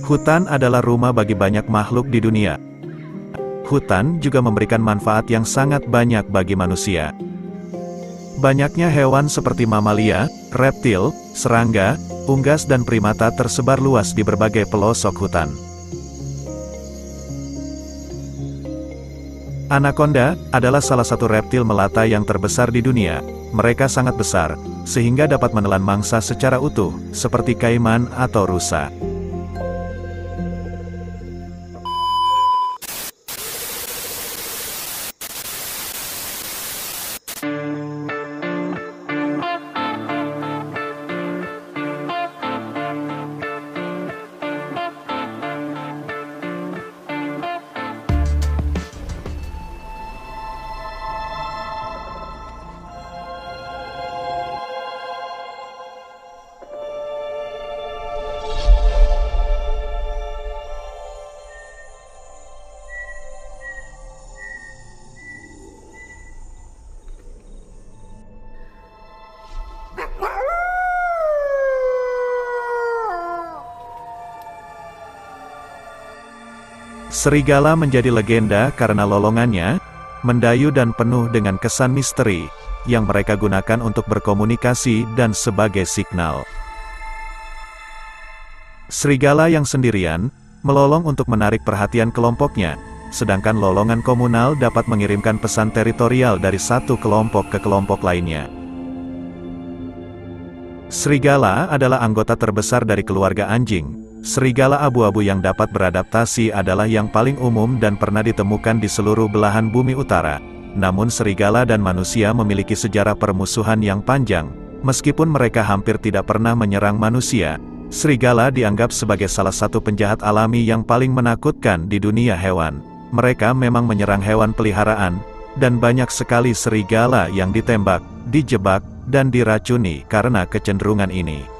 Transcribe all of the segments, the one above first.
Hutan adalah rumah bagi banyak makhluk di dunia. Hutan juga memberikan manfaat yang sangat banyak bagi manusia. Banyaknya hewan seperti mamalia, reptil, serangga, unggas dan primata tersebar luas di berbagai pelosok hutan. Anaconda adalah salah satu reptil melata yang terbesar di dunia. Mereka sangat besar, sehingga dapat menelan mangsa secara utuh, seperti kaiman atau rusa. Serigala menjadi legenda karena lolongannya, mendayu dan penuh dengan kesan misteri, yang mereka gunakan untuk berkomunikasi dan sebagai signal. Serigala yang sendirian, melolong untuk menarik perhatian kelompoknya, sedangkan lolongan komunal dapat mengirimkan pesan teritorial dari satu kelompok ke kelompok lainnya. Serigala adalah anggota terbesar dari keluarga anjing. Serigala abu-abu yang dapat beradaptasi adalah yang paling umum dan pernah ditemukan di seluruh belahan bumi utara. Namun serigala dan manusia memiliki sejarah permusuhan yang panjang. Meskipun mereka hampir tidak pernah menyerang manusia, serigala dianggap sebagai salah satu penjahat alami yang paling menakutkan di dunia hewan. Mereka memang menyerang hewan peliharaan, dan banyak sekali serigala yang ditembak, dijebak, dan diracuni karena kecenderungan ini.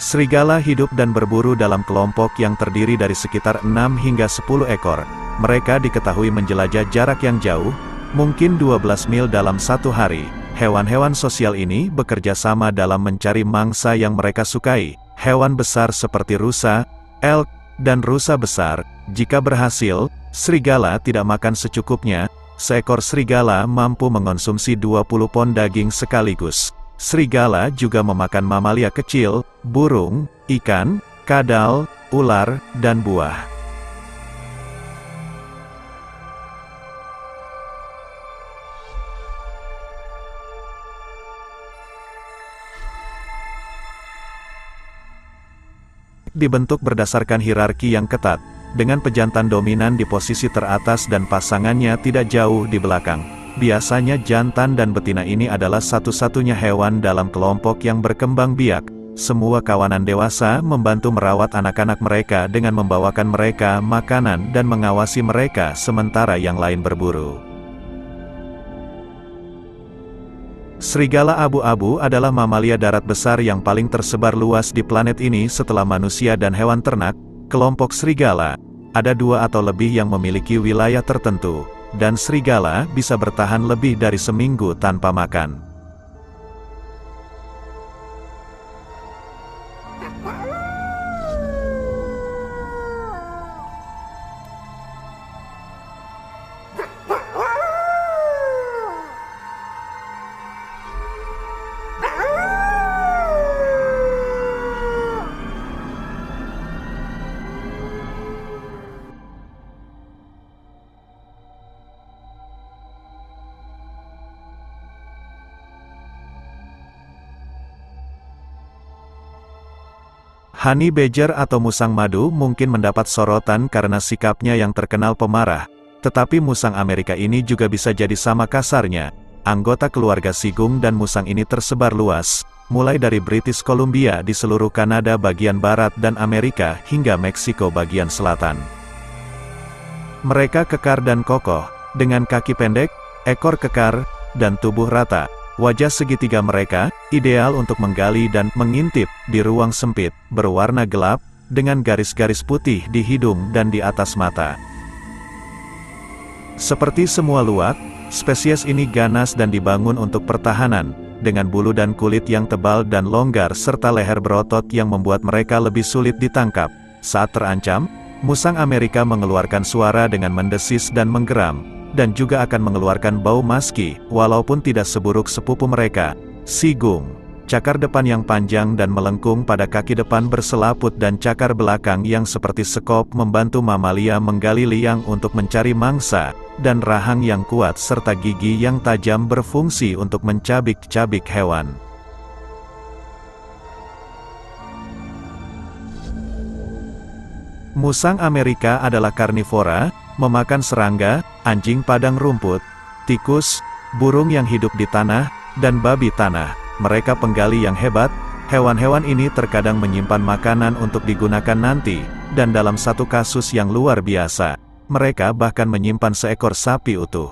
Serigala hidup dan berburu dalam kelompok yang terdiri dari sekitar 6 hingga 10 ekor. Mereka diketahui menjelajah jarak yang jauh, mungkin 12 mil dalam satu hari. Hewan-hewan sosial ini bekerja sama dalam mencari mangsa yang mereka sukai. Hewan besar seperti rusa, elk, dan rusa besar. Jika berhasil, serigala tidak makan secukupnya. Seekor serigala mampu mengonsumsi 20 pon daging sekaligus. Serigala juga memakan mamalia kecil, burung, ikan, kadal, ular, dan buah. Dibentuk berdasarkan hierarki yang ketat, dengan pejantan dominan di posisi teratas dan pasangannya tidak jauh di belakang. Biasanya jantan dan betina ini adalah satu-satunya hewan dalam kelompok yang berkembang biak. Semua kawanan dewasa membantu merawat anak-anak mereka dengan membawakan mereka makanan dan mengawasi mereka sementara yang lain berburu. Serigala abu-abu adalah mamalia darat besar yang paling tersebar luas di planet ini setelah manusia dan hewan ternak. Kelompok serigala, ada 2 atau lebih yang memiliki wilayah tertentu. Dan serigala bisa bertahan lebih dari seminggu tanpa makan. Honey Badger atau musang madu mungkin mendapat sorotan karena sikapnya yang terkenal pemarah, tetapi musang Amerika ini juga bisa jadi sama kasarnya. Anggota keluarga sigung dan musang ini tersebar luas, mulai dari British Columbia di seluruh Kanada bagian barat dan Amerika hingga Meksiko bagian selatan. Mereka kekar dan kokoh, dengan kaki pendek, ekor kekar, dan tubuh rata. Wajah segitiga mereka, ideal untuk menggali dan mengintip di ruang sempit, berwarna gelap, dengan garis-garis putih di hidung dan di atas mata. Seperti semua luwak, Spesies ini ganas dan dibangun untuk pertahanan, dengan bulu dan kulit yang tebal dan longgar serta leher berotot yang membuat mereka lebih sulit ditangkap. Saat terancam, musang Amerika mengeluarkan suara dengan mendesis dan menggeram, dan juga akan mengeluarkan bau maski, walaupun tidak seburuk sepupu mereka, sigung. Cakar depan yang panjang dan melengkung pada kaki depan berselaput dan cakar belakang yang seperti sekop membantu mamalia menggali liang untuk mencari mangsa, dan rahang yang kuat serta gigi yang tajam berfungsi untuk mencabik-cabik hewan. Musang Amerika adalah karnivora, memakan serangga, anjing padang rumput, tikus, burung yang hidup di tanah, dan babi tanah. Mereka penggali yang hebat. Hewan-hewan ini terkadang menyimpan makanan untuk digunakan nanti, dan dalam satu kasus yang luar biasa, mereka bahkan menyimpan seekor sapi utuh.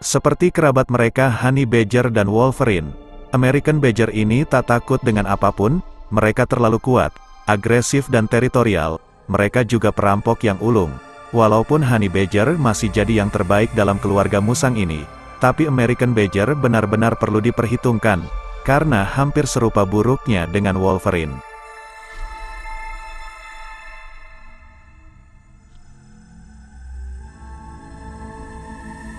Seperti kerabat mereka honey badger dan wolverine, American badger ini tak takut dengan apapun. Mereka terlalu kuat, agresif dan teritorial. Mereka juga perampok yang ulung. Walaupun honey badger masih jadi yang terbaik dalam keluarga musang ini, tapi American badger benar-benar perlu diperhitungkan, karena hampir serupa buruknya dengan wolverine.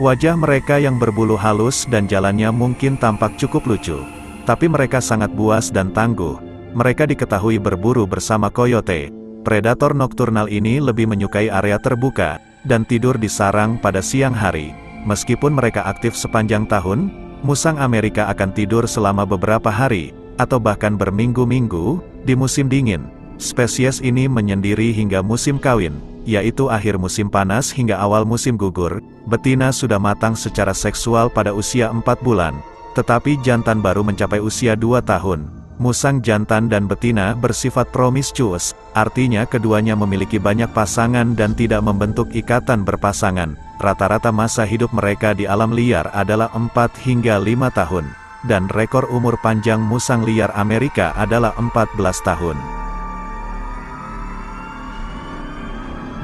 Wajah mereka yang berbulu halus dan jalannya mungkin tampak cukup lucu, tapi mereka sangat buas dan tangguh. Mereka diketahui berburu bersama coyote. Predator nokturnal ini lebih menyukai area terbuka, dan tidur di sarang pada siang hari. Meskipun mereka aktif sepanjang tahun, musang Amerika akan tidur selama beberapa hari, atau bahkan berminggu-minggu, di musim dingin. Spesies ini menyendiri hingga musim kawin, yaitu akhir musim panas hingga awal musim gugur. Betina sudah matang secara seksual pada usia 4 bulan, tetapi jantan baru mencapai usia 2 tahun. Musang jantan dan betina bersifat promiscuous, artinya keduanya memiliki banyak pasangan dan tidak membentuk ikatan berpasangan. Rata-rata masa hidup mereka di alam liar adalah 4 hingga 5 tahun, dan rekor umur panjang musang liar Amerika adalah 14 tahun.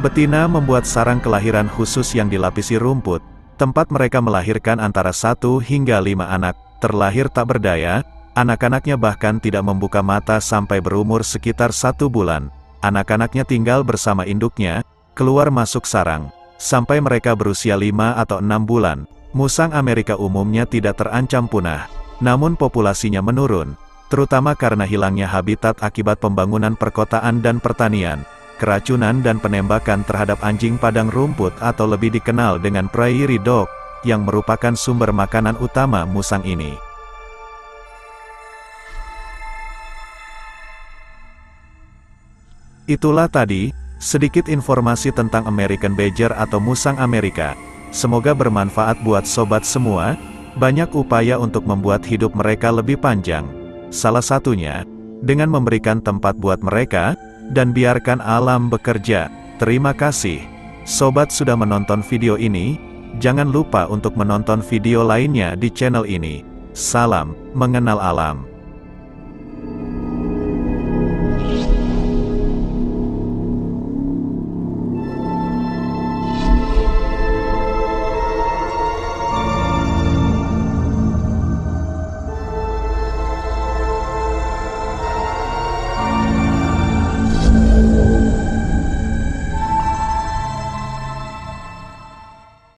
Betina membuat sarang kelahiran khusus yang dilapisi rumput, tempat mereka melahirkan antara 1 hingga 5 anak. Terlahir tak berdaya, anak-anaknya bahkan tidak membuka mata sampai berumur sekitar 1 bulan. Anak-anaknya tinggal bersama induknya, keluar masuk sarang, sampai mereka berusia 5 atau 6 bulan. Musang Amerika umumnya tidak terancam punah, namun populasinya menurun, terutama karena hilangnya habitat akibat pembangunan perkotaan dan pertanian, keracunan dan penembakan terhadap anjing padang rumput atau lebih dikenal dengan prairie dog, yang merupakan sumber makanan utama musang ini. Itulah tadi, sedikit informasi tentang American badger atau musang Amerika. Semoga bermanfaat buat sobat semua. Banyak upaya untuk membuat hidup mereka lebih panjang. Salah satunya, dengan memberikan tempat buat mereka, dan biarkan alam bekerja. Terima kasih. Sobat sudah menonton video ini. Jangan lupa untuk menonton video lainnya di channel ini. Salam mengenal alam.